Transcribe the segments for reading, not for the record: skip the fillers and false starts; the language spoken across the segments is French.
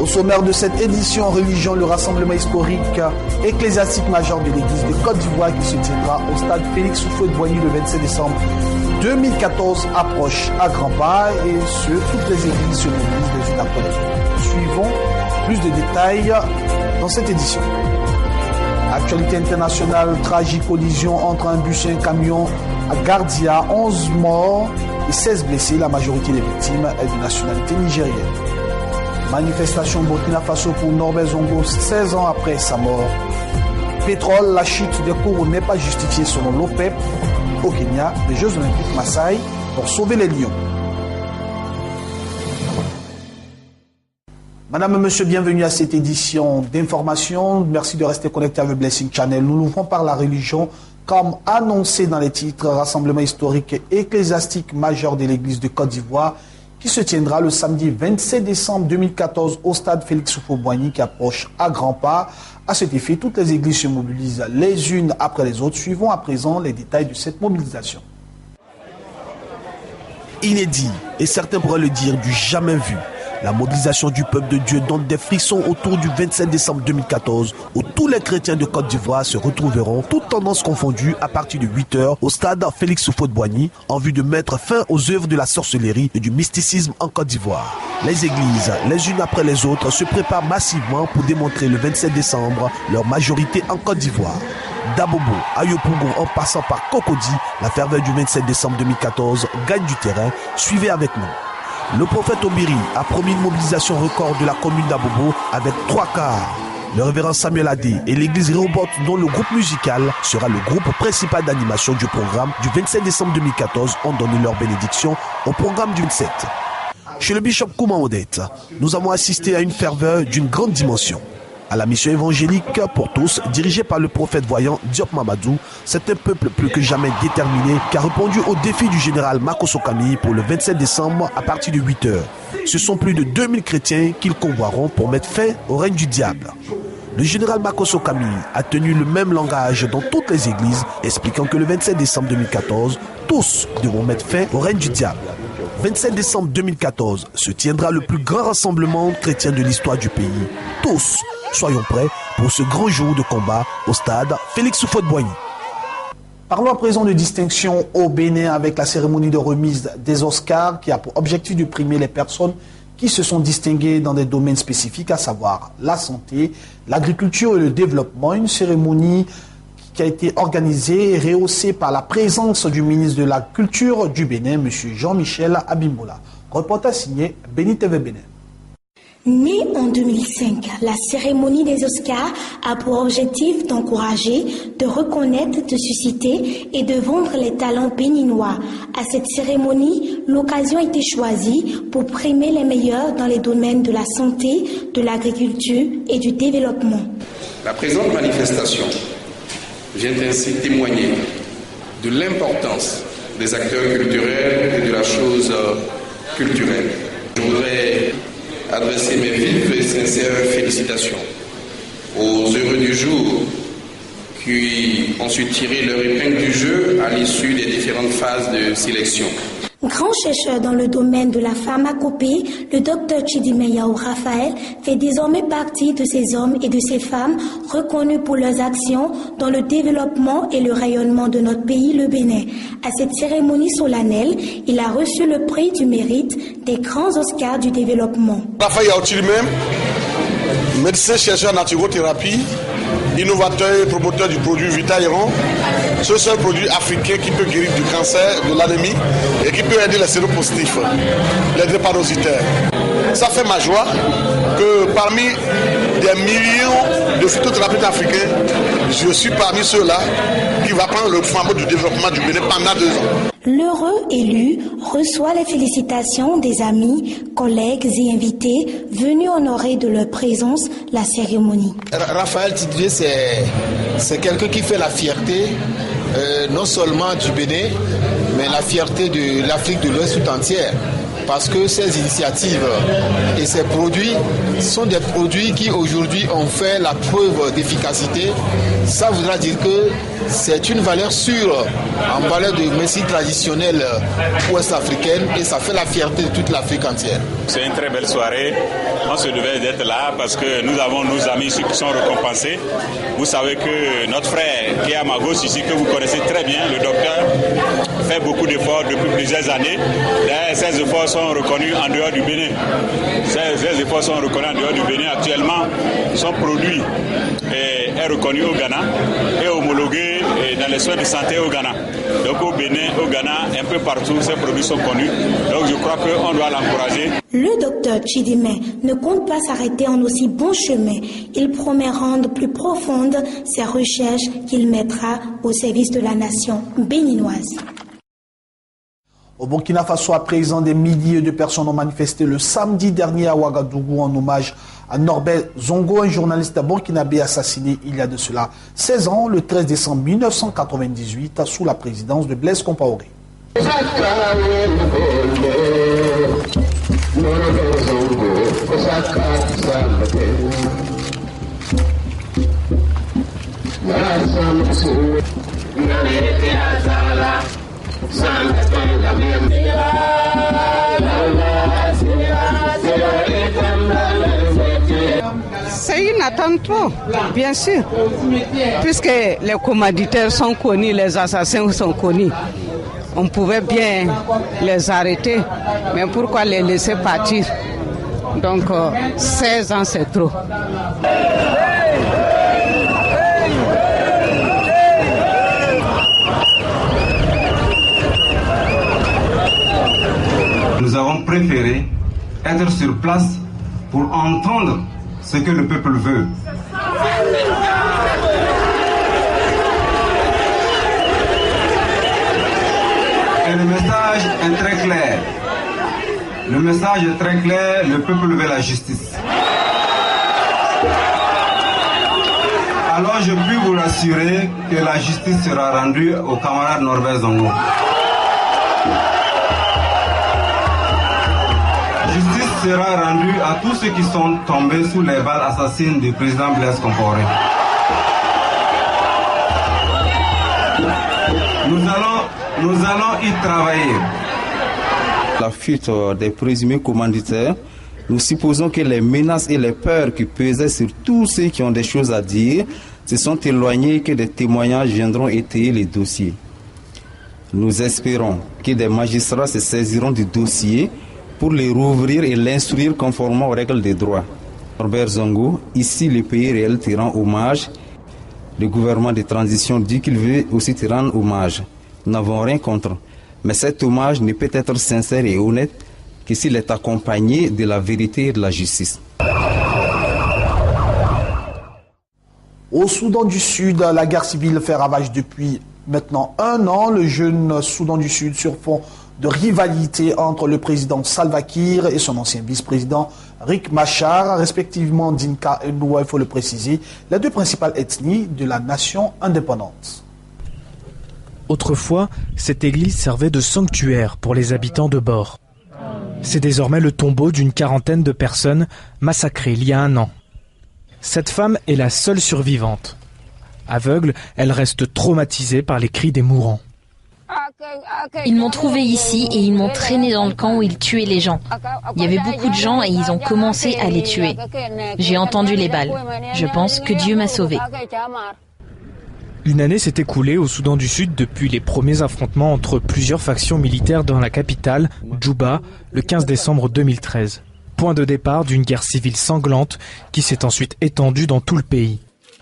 Au sommaire de cette édition en religion, le rassemblement historique ecclésiastique majeur de l'Église de Côte d'Ivoire qui se tiendra au stade Félix Houphouët-Boigny le 27 décembre 2014 approche à grands pas et toutes les églises se mobilisent les unes après les autres. Suivons plus de détails dans cette édition. Actualité internationale, tragique collision entre un bus et un camion à Gardia, 11 morts et 16 blessés, la majorité des victimes est de nationalité nigérienne. Manifestation Burkina Faso pour Norbert Zongo 16 ans après sa mort. Pétrole, la chute des cours n'est pas justifiée selon l'OPEP. Au Kenya, les Jeux Olympiques Maasai pour sauver les lions. Madame et monsieur, bienvenue à cette édition d'information. Merci de rester connecté avec Blessing Channel. Nous l'ouvrons par la religion. Comme annoncé dans les titres, rassemblement historique et ecclésiastique majeur de l'Église de Côte d'Ivoire qui se tiendra le samedi 27 décembre 2014 au stade Félix Houphouët-Boigny qui approche à grands pas. À cet effet, toutes les églises se mobilisent les unes après les autres. Suivons à présent les détails de cette mobilisation. Inédit, et certains pourraient le dire, du jamais vu. La mobilisation du peuple de Dieu donne des frissons autour du 27 décembre 2014 où tous les chrétiens de Côte d'Ivoire se retrouveront, toutes tendances confondues, à partir de 8h au stade Félix Houphouët-Boigny en vue de mettre fin aux œuvres de la sorcellerie et du mysticisme en Côte d'Ivoire. Les églises, les unes après les autres, se préparent massivement pour démontrer le 27 décembre leur majorité en Côte d'Ivoire. D'Abobo à Yopougon en passant par Cocody, la ferveur du 27 décembre 2014 gagne du terrain. Suivez avec nous. Le prophète Obiri a promis une mobilisation record de la commune d'Abobo avec 3 quarts. Le révérend Samuel Adé et l'église Rehoboth, dont le groupe musical sera le groupe principal d'animation du programme du 27 décembre 2014, ont donné leur bénédiction au programme du 27. Chez le bishop Kouma Odette, nous avons assisté à une ferveur d'une grande dimension. À la mission évangélique pour tous, dirigée par le prophète voyant Diop Mamadou, c'est un peuple plus que jamais déterminé qui a répondu au défi du général Makosso Kamhi pour le 27 décembre à partir de 8h. Ce sont plus de 2000 chrétiens qu'ils convoieront pour mettre fin au règne du diable. Le général Makosso Kamhi a tenu le même langage dans toutes les églises, expliquant que le 27 décembre 2014, tous devront mettre fin au règne du diable. 27 décembre 2014 se tiendra le plus grand rassemblement chrétien de l'histoire du pays. Tous, soyons prêts pour ce grand jour de combat au stade Félix Houphouët-Boigny. Parlons à présent de distinction au Bénin avec la cérémonie de remise des Oscars qui a pour objectif de primer les personnes qui se sont distinguées dans des domaines spécifiques, à savoir la santé, l'agriculture et le développement. Une cérémonie qui a été organisée et rehaussée par la présence du ministre de la Culture du Bénin, M. Jean-Michel Abimbola. Reportage signé Béni TV Bénin. Née en 2005, la cérémonie des Oscars a pour objectif d'encourager, de reconnaître, de susciter et de vendre les talents béninois. À cette cérémonie, l'occasion a été choisie pour primer les meilleurs dans les domaines de la santé, de l'agriculture et du développement. La présente manifestation vient ainsi témoigner de l'importance des acteurs culturels et de la chose culturelle. Je voudrais adresser mes vives et sincères félicitations aux heureux du jour qui ont su tirer leur épingle du jeu à l'issue des différentes phases de sélection. Grand chercheur dans le domaine de la pharmacopée, le docteur Chidimeyao Raphaël fait désormais partie de ces hommes et de ces femmes reconnus pour leurs actions dans le développement et le rayonnement de notre pays, le Bénin. À cette cérémonie solennelle, il a reçu le prix du mérite des grands Oscars du développement. Raphaël Yaoutilmem, médecin chercheur en naturothérapie, innovateur et promoteur du produit Vitairon, ce seul produit africain qui peut guérir du cancer, de l'anémie et qui peut aider les séropositifs, les drépanocytaires. Ça fait ma joie que parmi des millions de phytothérapeutes africains, je suis parmi ceux-là qui va prendre le flambeau du développement du Bénin pendant 2 ans. L'heureux élu reçoit les félicitations des amis, collègues et invités venus honorer de leur présence la cérémonie. Raphaël Tidré, c'est quelqu'un qui fait la fierté non seulement du Bénin, mais la fierté de l'Afrique de l'Ouest tout entière. parce que ces initiatives et ces produits sont des produits qui aujourd'hui ont fait la preuve d'efficacité. Ça voudra dire que c'est une valeur sûre en valeur de médecine traditionnelle ouest-africaine et ça fait la fierté de toute l'Afrique entière. C'est une très belle soirée. On se devait d'être là parce que nous avons nos amis ici qui sont récompensés. Vous savez que notre frère qui est à ma gauche ici, que vous connaissez très bien, le docteur, fait beaucoup d'efforts depuis plusieurs années. D'ailleurs, ces efforts sont reconnus en dehors du Bénin. Ces efforts sont reconnus en dehors du Bénin. Actuellement, son produit est reconnu au Ghana et homologué dans les soins de santé au Ghana. Donc au Bénin, au Ghana, un peu partout, ces produits sont connus. Donc je crois qu'on doit l'encourager. Le docteur Chidimé ne compte pas s'arrêter en aussi bon chemin. Il promet rendre plus profondes ses recherches qu'il mettra au service de la nation béninoise. Au Burkina Faso, à présent, des milliers de personnes ont manifesté le samedi dernier à Ouagadougou en hommage à Norbert Zongo, un journaliste burkinabé assassiné il y a de cela 16 ans, le 13 décembre 1998, sous la présidence de Blaise Compaoré. C'est une attente, bien sûr, puisque les commanditaires sont connus, les assassins sont connus. On pouvait bien les arrêter, mais pourquoi les laisser partir? Donc 16 ans, c'est trop. Nous avons préféré être sur place pour entendre ce que le peuple veut. Et le message est très clair. Le message est très clair, le peuple veut la justice. Alors je puis vous rassurer que la justice sera rendue au camarade Norbert Zongo. Justice sera rendue à tous ceux qui sont tombés sous les balles assassines du président Blaise Compaoré. Nous allons y travailler. La fuite des présumés commanditaires, nous supposons que les menaces et les peurs qui pesaient sur tous ceux qui ont des choses à dire se sont éloignées et que des témoignages viendront étayer les dossiers. Nous espérons que des magistrats se saisiront du dossier pour les rouvrir et l'instruire conformément aux règles des droits. Norbert Zongo, ici le pays réel te rend hommage. Le gouvernement de transition dit qu'il veut aussi te rendre hommage. Nous n'avons rien contre. Mais cet hommage ne peut être sincère et honnête que s'il est accompagné de la vérité et de la justice. Au Soudan du Sud, la guerre civile fait ravage depuis maintenant 1 an. Le jeune Soudan du Sud sur fond de rivalité entre le président Salva Kiir et son ancien vice-président Riek Machar, respectivement Dinka et Noua, il faut le préciser, les deux principales ethnies de la nation indépendante. Autrefois, cette église servait de sanctuaire pour les habitants de Bor. C'est désormais le tombeau d'une quarantaine de personnes massacrées il y a 1 an. Cette femme est la seule survivante. Aveugle, elle reste traumatisée par les cris des mourants. Ils m'ont trouvé ici et ils m'ont traîné dans le camp où ils tuaient les gens. Il y avait beaucoup de gens et ils ont commencé à les tuer. J'ai entendu les balles. Je pense que Dieu m'a sauvée. Une année s'est écoulée au Soudan du Sud depuis les premiers affrontements entre plusieurs factions militaires dans la capitale, Djouba, le 15 décembre 2013. Point de départ d'une guerre civile sanglante qui s'est ensuite étendue dans tout le pays.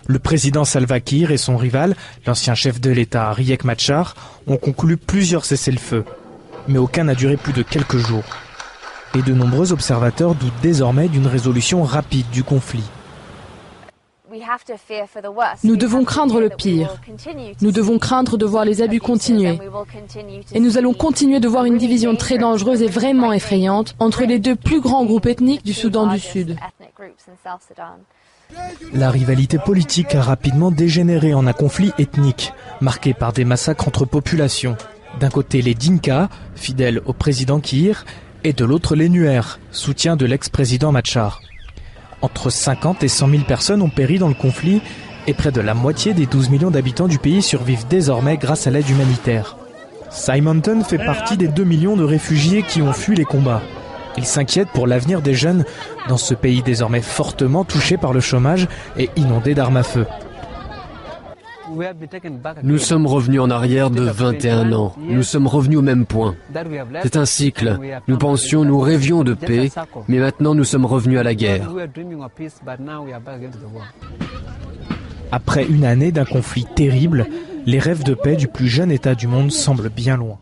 Le président Salva Kiir et son rival, l'ancien chef de l'État Riek Machar, ont conclu plusieurs cessez-le-feu. Mais aucun n'a duré plus de quelques jours. Et de nombreux observateurs doutent désormais d'une résolution rapide du conflit. Nous devons craindre le pire. Nous devons craindre de voir les abus continuer. Et nous allons continuer de voir une division très dangereuse et vraiment effrayante entre les deux plus grands groupes ethniques du Soudan du Sud. La rivalité politique a rapidement dégénéré en un conflit ethnique, marqué par des massacres entre populations. D'un côté les Dinka, fidèles au président Kiir, et de l'autre les Nuer, soutien de l'ex-président Machar. Entre 50 et 100 000 personnes ont péri dans le conflit et près de la moitié des 12 millions d'habitants du pays survivent désormais grâce à l'aide humanitaire. Simonton fait partie des 2 millions de réfugiés qui ont fui les combats. Il s'inquiète pour l'avenir des jeunes dans ce pays désormais fortement touché par le chômage et inondé d'armes à feu. Nous sommes revenus en arrière de 21 ans. Nous sommes revenus au même point. C'est un cycle. Nous rêvions de paix, mais maintenant nous sommes revenus à la guerre. Après une année d'un conflit terrible, les rêves de paix du plus jeune État du monde semblent bien loin.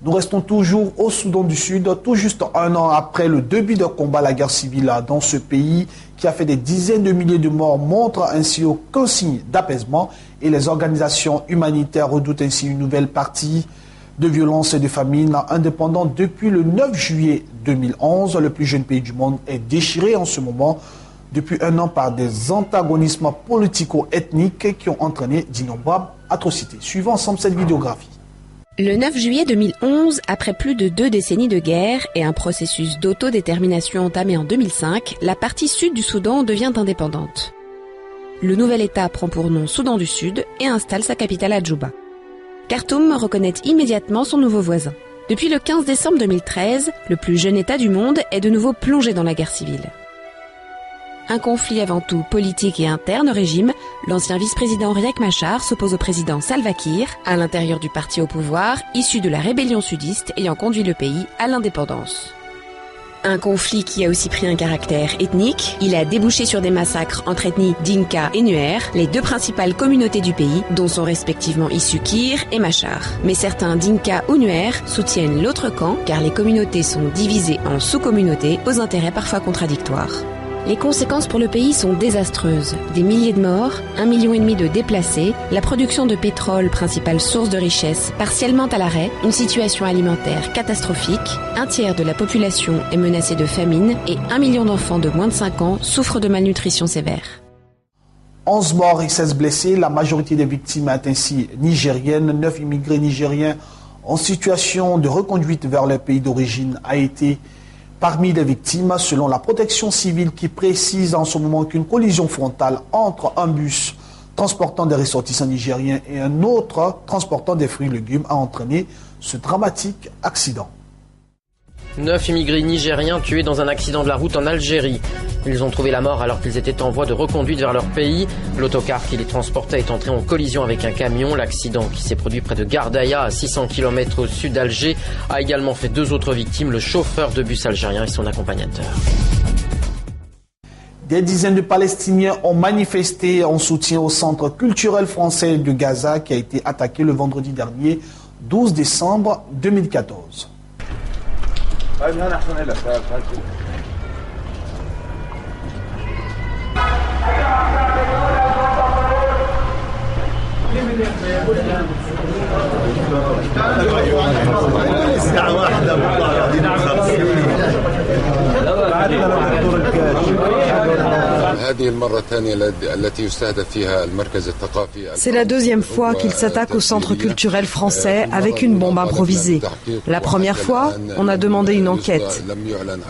Nous restons toujours au Soudan du Sud, tout juste un an après le début de combat, la guerre civile dans ce pays qui a fait des dizaines de milliers de morts montre ainsi aucun signe d'apaisement et les organisations humanitaires redoutent ainsi une nouvelle partie de violence et de famine. Indépendant depuis le 9 juillet 2011, le plus jeune pays du monde est déchiré en ce moment depuis un an par des antagonismes politico-ethniques qui ont entraîné d'innombrables atrocités. Suivons ensemble cette vidéographie. Le 9 juillet 2011, après plus de 2 décennies de guerre et un processus d'autodétermination entamé en 2005, la partie sud du Soudan devient indépendante. Le nouvel État prend pour nom Soudan du Sud et installe sa capitale à Djouba. Khartoum reconnaît immédiatement son nouveau voisin. Depuis le 15 décembre 2013, le plus jeune État du monde est de nouveau plongé dans la guerre civile. Un conflit avant tout politique et interne au régime, l'ancien vice-président Riek Machar s'oppose au président Salva Kiir, à l'intérieur du parti au pouvoir, issu de la rébellion sudiste ayant conduit le pays à l'indépendance. Un conflit qui a aussi pris un caractère ethnique. Il a débouché sur des massacres entre ethnies Dinka et Nuer, les 2 principales communautés du pays, dont sont respectivement issus Kiir et Machar. Mais certains Dinka ou Nuer soutiennent l'autre camp, car les communautés sont divisées en sous-communautés aux intérêts parfois contradictoires. Les conséquences pour le pays sont désastreuses. Des milliers de morts, 1,5 million de déplacés, la production de pétrole, principale source de richesse, partiellement à l'arrêt, une situation alimentaire catastrophique, 1/3 de la population est menacée de famine et 1 million d'enfants de moins de 5 ans souffrent de malnutrition sévère. 11 morts et 16 blessés, la majorité des victimes est ainsi nigérienne. 9 immigrés nigériens en situation de reconduite vers leur pays d'origine a été parmi les victimes, selon la protection civile qui précise en ce moment qu'une collision frontale entre un bus transportant des ressortissants nigériens et un autre transportant des fruits et légumes a entraîné ce dramatique accident. 9 immigrés nigériens tués dans un accident de la route en Algérie. Ils ont trouvé la mort alors qu'ils étaient en voie de reconduite vers leur pays. L'autocar qui les transportait est entré en collision avec un camion. L'accident qui s'est produit près de Gardaïa, à 600 km au sud d'Alger, a également fait 2 autres victimes, le chauffeur de bus algérien et son accompagnateur. Des dizaines de Palestiniens ont manifesté en soutien au centre culturel français de Gaza qui a été attaqué le vendredi dernier, 12 décembre 2014. C'est la 2e fois qu'ils s'attaquent au centre culturel français avec une bombe improvisée. La première fois, on a demandé une enquête.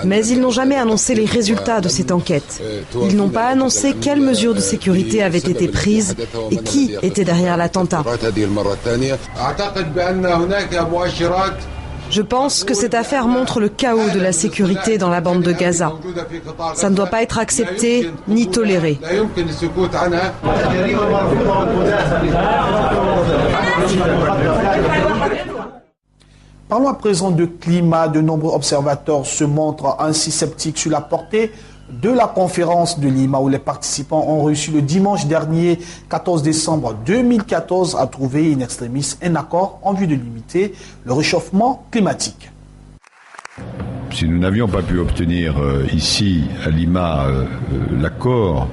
Mais ils n'ont jamais annoncé les résultats de cette enquête. Ils n'ont pas annoncé quelles mesures de sécurité avaient été prises et qui était derrière l'attentat. Je pense que cette affaire montre le chaos de la sécurité dans la bande de Gaza. Ça ne doit pas être accepté ni toléré. Parlons à présent de climat. De nombreux observateurs se montrent ainsi sceptiques sur la portée de la conférence de Lima où les participants ont reçu le dimanche dernier, 14 décembre 2014, à trouver in extremis un accord en vue de limiter le réchauffement climatique. Si nous n'avions pas pu obtenir ici à Lima l'accord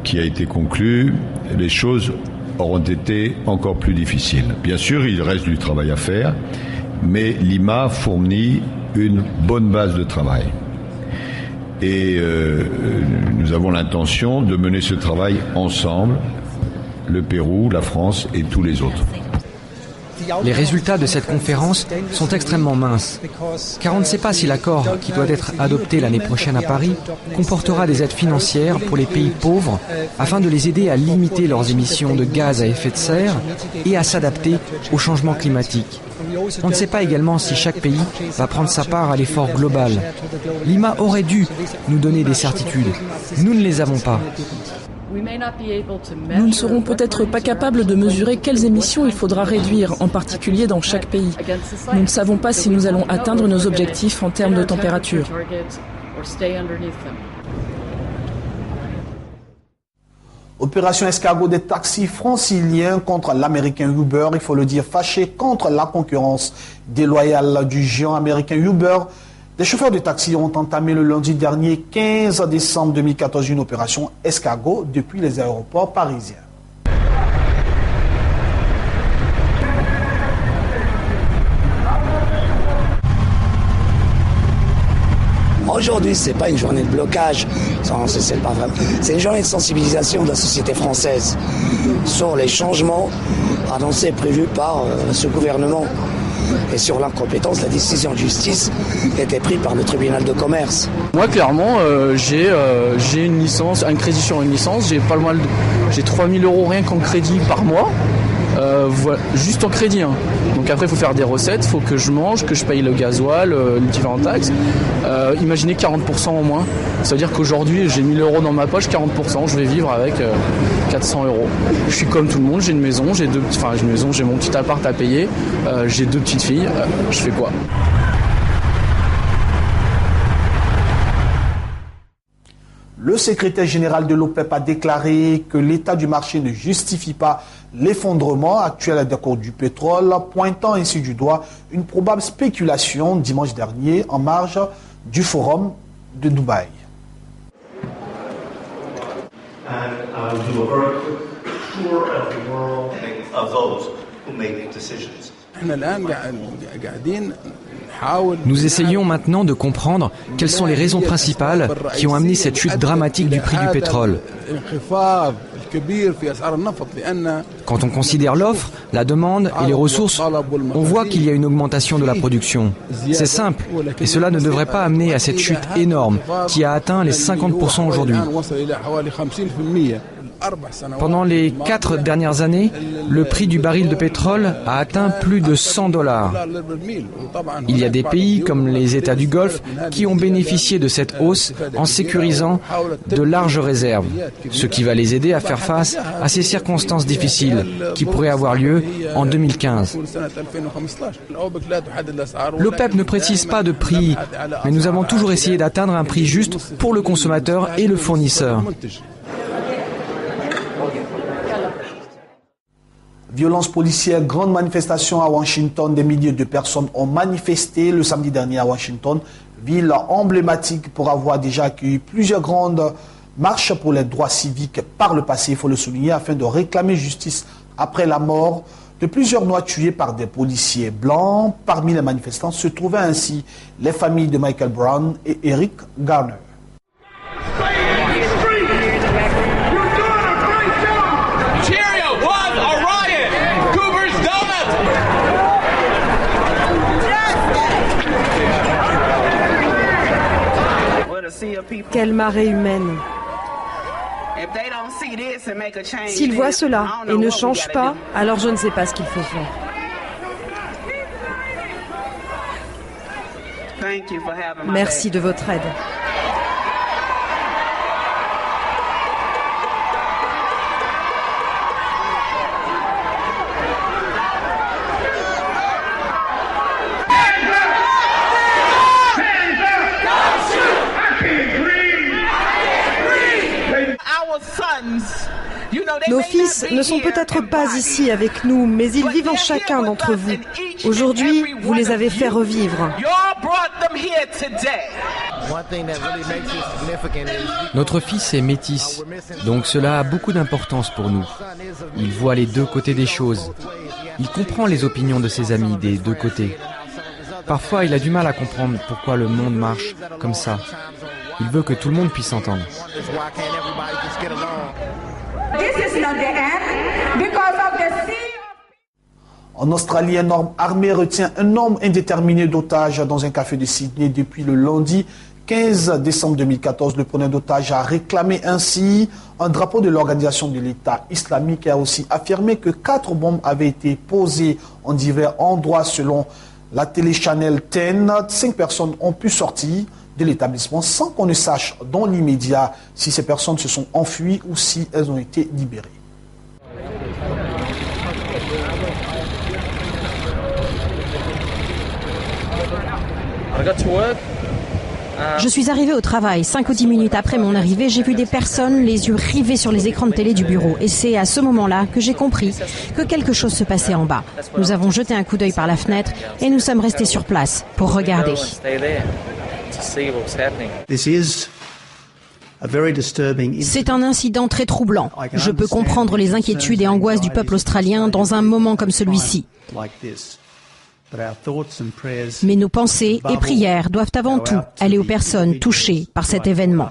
qui a été conclu, les choses auront été encore plus difficiles. Bien sûr, il reste du travail à faire, mais Lima fournit une bonne base de travail. Et nous avons l'intention de mener ce travail ensemble, le Pérou, la France et tous les autres. Les résultats de cette conférence sont extrêmement minces, car on ne sait pas si l'accord qui doit être adopté l'année prochaine à Paris comportera des aides financières pour les pays pauvres afin de les aider à limiter leurs émissions de gaz à effet de serre et à s'adapter au changement climatique. On ne sait pas également si chaque pays va prendre sa part à l'effort global. Lima aurait dû nous donner des certitudes. Nous ne les avons pas. Nous ne serons peut-être pas capables de mesurer quelles émissions il faudra réduire, en particulier dans chaque pays. Nous ne savons pas si nous allons atteindre nos objectifs en termes de température. Opération escargot des taxis franciliens contre l'américain Uber, il faut le dire, fâché contre la concurrence déloyale du géant américain Uber. Des chauffeurs de taxi ont entamé le lundi dernier 15 décembre 2014 une opération escargot depuis les aéroports parisiens. Aujourd'hui, ce n'est pas une journée de blocage, c'est pas vrai. C'est une journée de sensibilisation de la société française sur les changements annoncés et prévus par ce gouvernement. Et sur l'incompétence, la décision de justice était prise par le tribunal de commerce. Moi, clairement, j'ai une licence, un crédit sur une licence. J'ai 3 000 € rien qu'en crédit par mois. Voilà, juste en crédit. Hein. Donc après, il faut faire des recettes, il faut que je mange, que je paye le gasoil, les différentes taxes. Imaginez 40% en moins. Ça veut dire qu'aujourd'hui, j'ai 1 000 € dans ma poche, 40%, je vais vivre avec 400 €. Je suis comme tout le monde, j'ai une maison, j'ai mon petit appart à payer, j'ai 2 petites filles. Je fais quoi ? Le secrétaire général de l'OPEP a déclaré que l'état du marché ne justifie pas l'effondrement actuel des cours du pétrole, pointant ainsi du doigt une probable spéculation dimanche dernier en marge du forum de Dubaï. Nous essayons maintenant de comprendre quelles sont les raisons principales qui ont amené cette chute dramatique du prix du pétrole. Quand on considère l'offre, la demande et les ressources, on voit qu'il y a une augmentation de la production. C'est simple, et cela ne devrait pas amener à cette chute énorme qui a atteint les 50% aujourd'hui. Pendant les 4 dernières années, le prix du baril de pétrole a atteint plus de 100 $. Il y a des pays comme les États du Golfe qui ont bénéficié de cette hausse en sécurisant de larges réserves, ce qui va les aider à faire face à ces circonstances difficiles qui pourraient avoir lieu en 2015. L'OPEP ne précise pas de prix, mais nous avons toujours essayé d'atteindre un prix juste pour le consommateur et le fournisseur. Violence policière, grande manifestation à Washington. Des milliers de personnes ont manifesté le samedi dernier à Washington, ville emblématique pour avoir déjà accueilli plusieurs grandes marches pour les droits civiques par le passé, il faut le souligner, afin de réclamer justice après la mort de plusieurs Noirs tués par des policiers blancs. Parmi les manifestants se trouvaient ainsi les familles de Michael Brown et Eric Garner. Quelle marée humaine! S'ils voient cela et ne changent pas, alors je ne sais pas ce qu'il faut faire. Merci de votre aide. Nos fils ne sont peut-être pas ici avec nous, mais ils vivent en chacun d'entre vous. Aujourd'hui, vous les avez fait revivre. Notre fils est métis, donc cela a beaucoup d'importance pour nous. Il voit les deux côtés des choses. Il comprend les opinions de ses amis des deux côtés. Parfois, il a du mal à comprendre pourquoi le monde marche comme ça. Il veut que tout le monde puisse s'entendre. En Australie, un homme armé retient un nombre indéterminé d'otages dans un café de Sydney depuis le lundi 15 décembre 2014. Le preneur d'otages a réclamé ainsi un drapeau de l'organisation de l'État islamique et a aussi affirmé que 4 bombes avaient été posées en divers endroits selon la télé Channel 10. 5 personnes ont pu sortir de l'établissement sans qu'on ne sache dans l'immédiat si ces personnes se sont enfuies ou si elles ont été libérées. Je suis arrivé au travail. 5 ou 10 minutes après mon arrivée, j'ai vu des personnes les yeux rivés sur les écrans de télé du bureau. Et c'est à ce moment-là que j'ai compris que quelque chose se passait en bas. Nous avons jeté un coup d'œil par la fenêtre et nous sommes restés sur place pour regarder. C'est un incident très troublant. Je peux comprendre les inquiétudes et angoisses du peuple australien dans un moment comme celui-ci. Mais nos pensées et prières doivent avant tout aller aux personnes touchées par cet événement.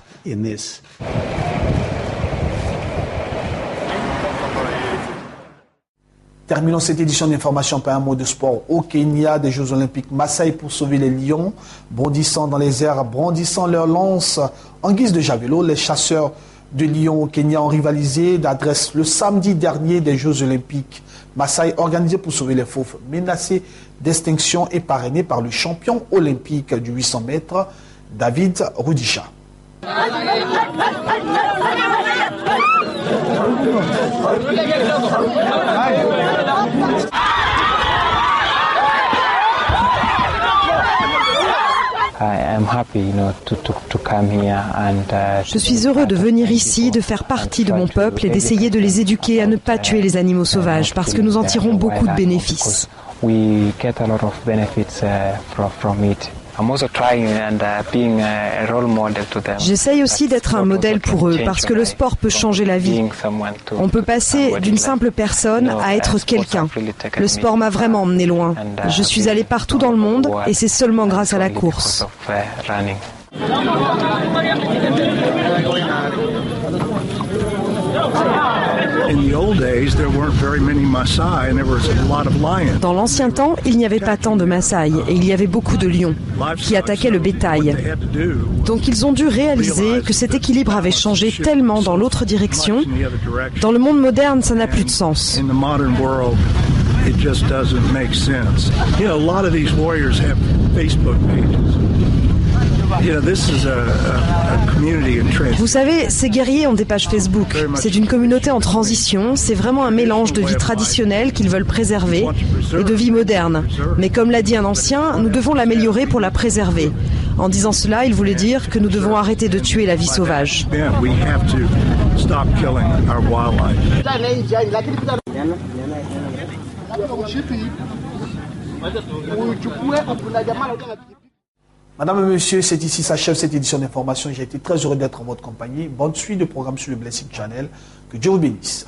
Terminons cette édition d'information par un mot de sport. Au Kenya, des Jeux Olympiques, Maasai pour sauver les lions, bondissant dans les airs, brandissant leurs lances en guise de javelot. Les chasseurs de lions au Kenya ont rivalisé d'adresse le samedi dernier des Jeux Olympiques. Maasai, organisé pour sauver les fauves menacés d'extinction et parrainé par le champion olympique du 800 mètres, David Rudisha. Je suis heureux de venir ici, de faire partie de mon peuple et d'essayer de les éduquer à ne pas tuer les animaux sauvages parce que nous en tirons beaucoup de bénéfices. J'essaye aussi d'être un modèle pour eux parce que le sport peut changer la vie. On peut passer d'une simple personne à être quelqu'un. Le sport m'a vraiment emmené loin. Je suis allé partout dans le monde et c'est seulement grâce à la course. Dans l'ancien temps, il n'y avait pas tant de Maasai et il y avait beaucoup de lions qui attaquaient le bétail. Donc ils ont dû réaliser que cet équilibre avait changé tellement dans l'autre direction. Dans le monde moderne, ça n'a plus de sens. Vous savez, ces guerriers ont des pages Facebook. C'est une communauté en transition. C'est vraiment un mélange de vie traditionnelle qu'ils veulent préserver et de vie moderne. Mais comme l'a dit un ancien, nous devons l'améliorer pour la préserver. En disant cela, il voulait dire que nous devons arrêter de tuer la vie sauvage. Madame et monsieur, c'est ici s'achève cette édition d'information. J'ai été très heureux d'être en votre compagnie. Bonne suite de programme sur le Blessing Channel. Que Dieu vous bénisse.